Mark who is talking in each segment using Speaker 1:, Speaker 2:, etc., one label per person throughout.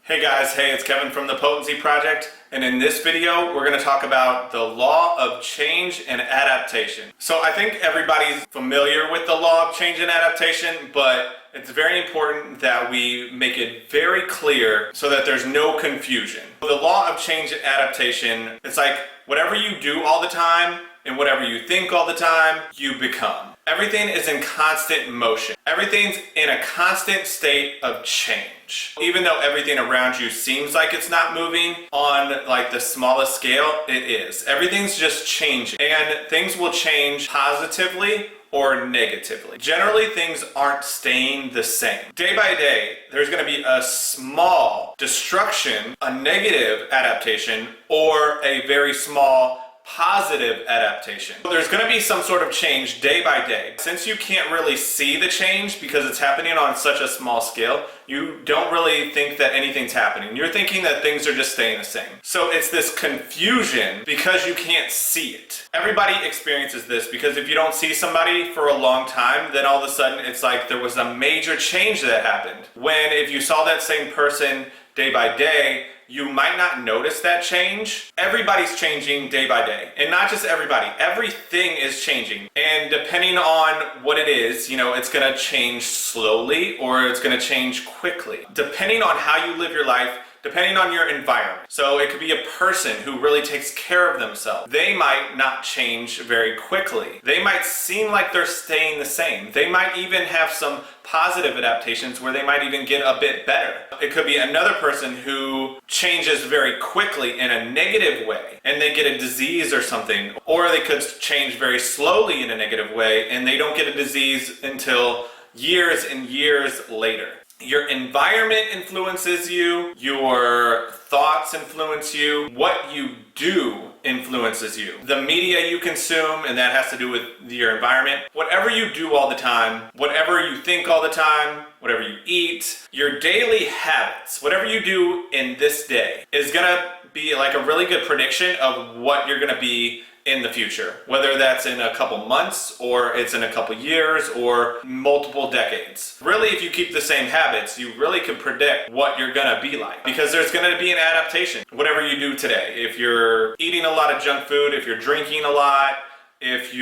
Speaker 1: Hey guys, hey, it's Kevin from the Potency Project, and in this video we're going to talk about the law of change and adaptation. So I think everybody's familiar with the law of change and adaptation, but it's very important that we make it very clear so that there's no confusion. The law of change and adaptation, it's like whatever you do all the time and whatever you think all the time, you become. Everything is in constant motion. Everything's in a constant state of change. Even though everything around you seems like it's not moving on like the smallest scale, it is. Everything's just changing, and things will change positively or negatively. Generally, things aren't staying the same. Day by day, there's going to be a small destruction, a negative adaptation, or a very small positive adaptation. There's going to be some sort of change day by day. Since you can't really see the change because it's happening on such a small scale, you don't really think that anything's happening. You're thinking that things are just staying the same. So it's this confusion because you can't see it. Everybody experiences this because if you don't see somebody for a long time, then all of a sudden it's like there was a major change that happened. When if you saw that same person day by day, you might not notice that change. Everybody's changing day by day. And not just everybody, everything is changing. And depending on what it is, it's gonna change slowly or it's gonna change quickly. Depending on how you live your life, depending on your environment. So it could be a person who really takes care of themselves. They might not change very quickly. They might seem like they're staying the same. They might even have some positive adaptations where they might even get a bit better. It could be another person who changes very quickly in a negative way and they get a disease or something. Or they could change very slowly in a negative way and they don't get a disease until years and years later. Your environment influences you, your thoughts influence you, what you do influences you. The media you consume, and that has to do with your environment. Whatever you do all the time, whatever you think all the time, whatever you eat, your daily habits, whatever you do in this day is gonna be like a really good prediction of what you're gonna be in the future, whether that's in a couple months or it's in a couple years or multiple decades. Really, if you keep the same habits, you really can predict what you're gonna be like because there's gonna be an adaptation. Whatever you do today, if you're eating a lot of junk food, if you're drinking a lot, if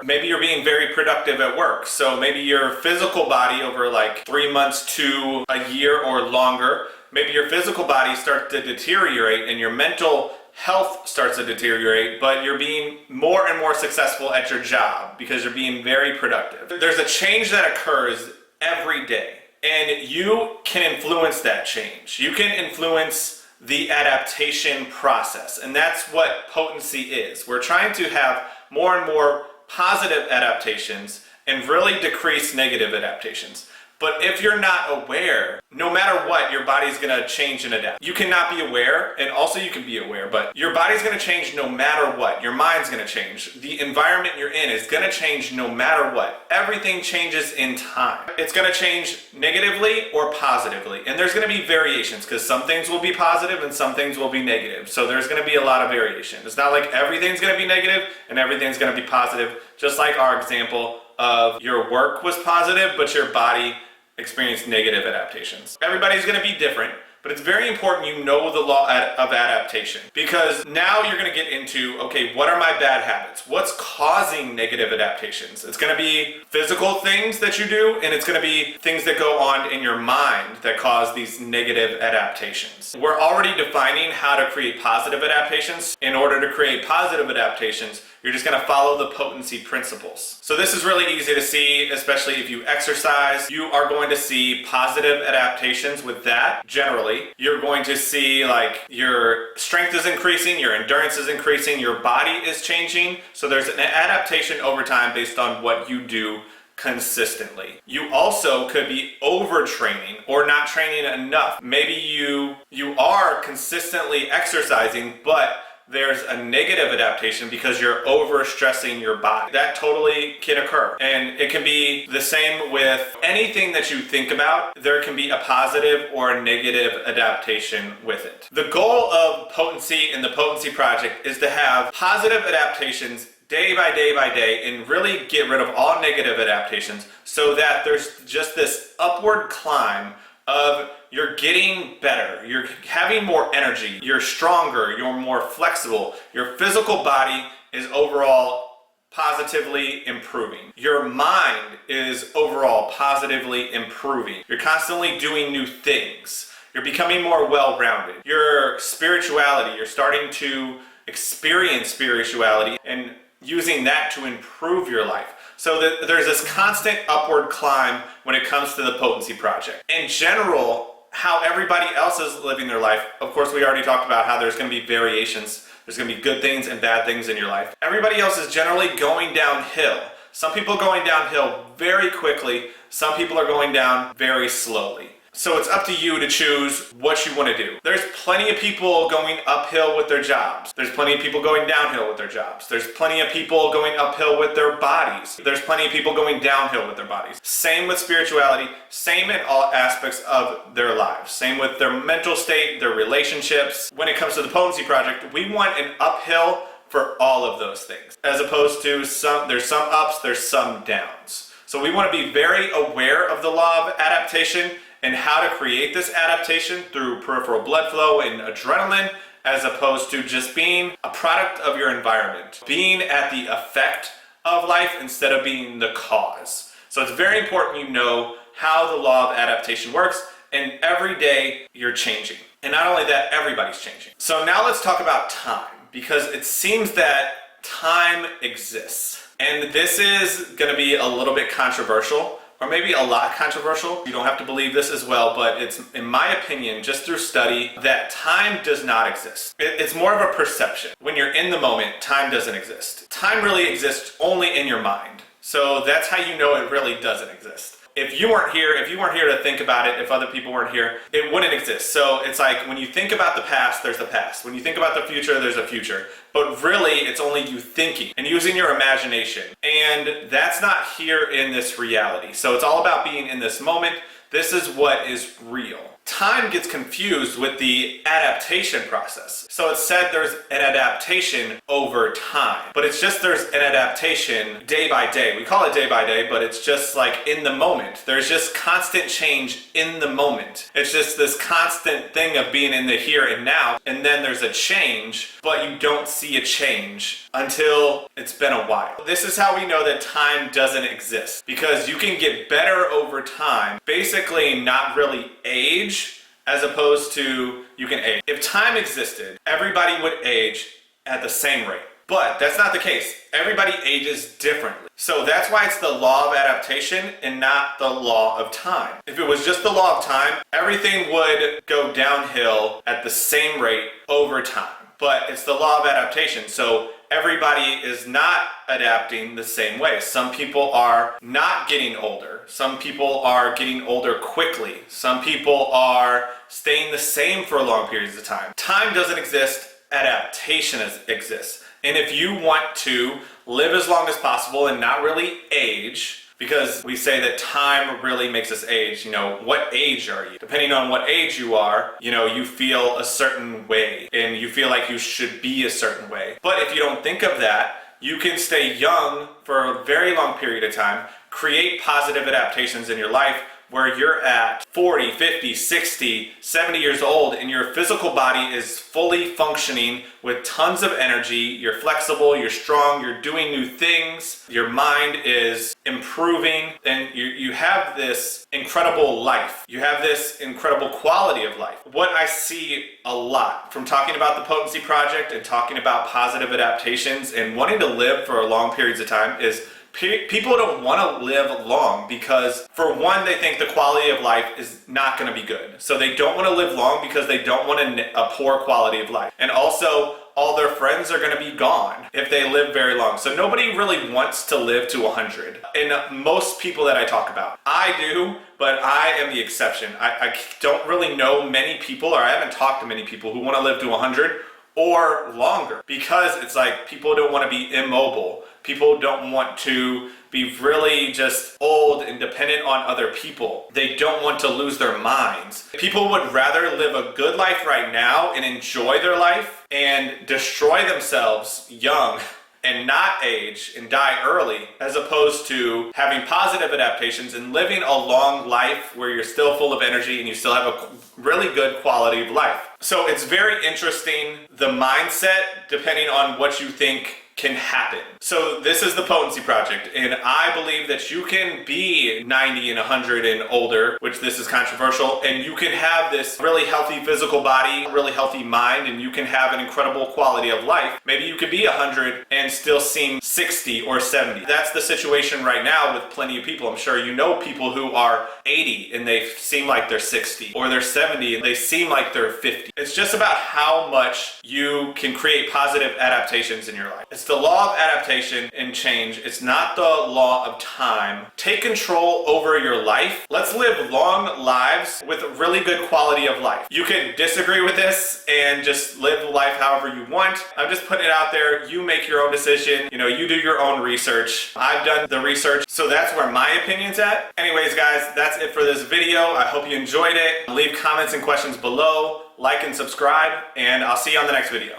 Speaker 1: maybe you're being very productive at work. So maybe your physical body over like 3 months to a year or longer, maybe your physical body starts to deteriorate and your mental health starts to deteriorate, but you're being more and more successful at your job because you're being very productive. There's a change that occurs every day, and you can influence that change. You can influence the adaptation process, and that's what potency is. We're trying to have more and more positive adaptations and really decrease negative adaptations. But if you're not aware, no matter what, your body's gonna change and adapt. You cannot be aware, and also you can be aware, but your body's gonna change no matter what. Your mind's gonna change. The environment you're in is gonna change no matter what. Everything changes in time. It's gonna change negatively or positively, and there's gonna be variations because some things will be positive and some things will be negative. So there's gonna be a lot of variation. It's not like everything's gonna be negative and everything's gonna be positive, just like our example of your work was positive, but your body experience negative adaptations. Everybody's going to be different, but it's very important you know the law of adaptation because now you're going to get into, okay, what are my bad habits? What's causing negative adaptations? It's going to be physical things that you do, and it's going to be things that go on in your mind that cause these negative adaptations. We're already defining how to create positive adaptations. In order to create positive adaptations, you're just going to follow the potency principles. So this is really easy to see, especially if you exercise. You are going to see positive adaptations with that. Generally, you're going to see like your strength is increasing, your endurance is increasing, your body is changing. So there's an adaptation over time based on what you do consistently. You also could be overtraining or not training enough. Maybe you are consistently exercising, but there's a negative adaptation because you're overstressing your body. That totally can occur. And it can be the same with anything that you think about. There can be a positive or a negative adaptation with it. The goal of Potency and the Potency Project is to have positive adaptations day by day by day and really get rid of all negative adaptations so that there's just this upward climb of you're getting better, you're having more energy, you're stronger, you're more flexible, your physical body is overall positively improving. Your mind is overall positively improving. You're constantly doing new things. You're becoming more well-rounded. Your spirituality, you're starting to experience spirituality and using that to improve your life. So that there's this constant upward climb when it comes to the Potency Project. In general, how everybody else is living their life, of course we already talked about how there's going to be variations. There's going to be good things and bad things in your life. Everybody else is generally going downhill. Some people are going downhill very quickly. Some people are going down very slowly. So it's up to you to choose what you want to do. There's plenty of people going uphill with their jobs. There's plenty of people going downhill with their jobs. There's plenty of people going uphill with their bodies. There's plenty of people going downhill with their bodies. Same with spirituality. Same in all aspects of their lives. Same with their mental state, their relationships. When it comes to the Potency Project, we want an uphill for all of those things. As opposed to there's some ups, there's some downs. So we want to be very aware of the law of adaptation and how to create this adaptation through peripheral blood flow and adrenaline, as opposed to just being a product of your environment, being at the effect of life instead of being the cause. So it's very important you know how the law of adaptation works, and every day you're changing. And not only that, everybody's changing. So now let's talk about time, because it seems that time exists. And this is going to be a little bit controversial, or maybe a lot controversial. You don't have to believe this as well, but it's, in my opinion, just through study, that time does not exist. It's more of a perception. When you're in the moment, time doesn't exist. Time really exists only in your mind. So that's how you know it really doesn't exist. If you weren't here to think about it, if other people weren't here, it wouldn't exist. So it's like when you think about the past, there's the past. When you think about the future, there's a future. But really, it's only you thinking and using your imagination. And that's not here in this reality. So it's all about being in this moment. This is what is real. Time gets confused with the adaptation process. So it's said there's an adaptation over time, but it's just there's an adaptation day by day. We call it day by day, but it's just like in the moment. There's just constant change in the moment. It's just this constant thing of being in the here and now, and then there's a change, but you don't see a change until it's been a while. This is how we know that time doesn't exist, because you can get better over time, basically not really age, as opposed to you can age. If time existed, everybody would age at the same rate. But that's not the case. Everybody ages differently. So that's why it's the law of adaptation and not the law of time. If it was just the law of time, everything would go downhill at the same rate over time. But it's the law of adaptation. So everybody is not adapting the same way. Some people are not getting older. Some people are getting older quickly. Some people are staying the same for long periods of time. Time doesn't exist, adaptation exists. And if you want to live as long as possible and not really age, because we say that time really makes us age, what age are you? Depending on what age you are, you feel a certain way and you feel like you should be a certain way. But if you don't think of that, you can stay young for a very long period of time, create positive adaptations in your life where you're at 40, 50, 60, 70 years old and your physical body is fully functioning with tons of energy. You're flexible, you're strong, you're doing new things, your mind is improving, and you have this incredible life. You have this incredible quality of life. What I see a lot from talking about the Potency Project and talking about positive adaptations and wanting to live for long periods of time is people don't want to live long because, for one, they think the quality of life is not going to be good. So they don't want to live long because they don't want a poor quality of life. And also, all their friends are going to be gone if they live very long. So nobody really wants to live to 100. And most people that I talk about, I do, but I am the exception. I don't really know many people, or I haven't talked to many people who want to live to 100 or longer, because it's like people don't want to be immobile. People don't want to be really just old and dependent on other people. They don't want to lose their minds. People would rather live a good life right now and enjoy their life and destroy themselves young and not age and die early, as opposed to having positive adaptations and living a long life where you're still full of energy and you still have a really good quality of life. So it's very interesting, the mindset, depending on what you think can happen. So this is the Potency Project, and I believe that you can be 90 and 100 and older, which this is controversial, and you can have this really healthy physical body, really healthy mind, and you can have an incredible quality of life. Maybe you could be 100 and still seem 60 or 70. That's the situation right now with plenty of people. I'm sure you know people who are 80 and they seem like they're 60, or they're 70 and they seem like they're 50. It's just about how much you can create positive adaptations in your life. It's the law of adaptation and change. It's not the law of time. Take control over your life. Let's live long lives with a really good quality of life. You can disagree with this and just live life however you want. I'm just putting it out there. You make your own decision. You do your own research. I've done the research, so that's where my opinion's at. Anyways, guys, that's it for this video. I hope you enjoyed it. Leave comments and questions below. Like and subscribe, and I'll see you on the next video.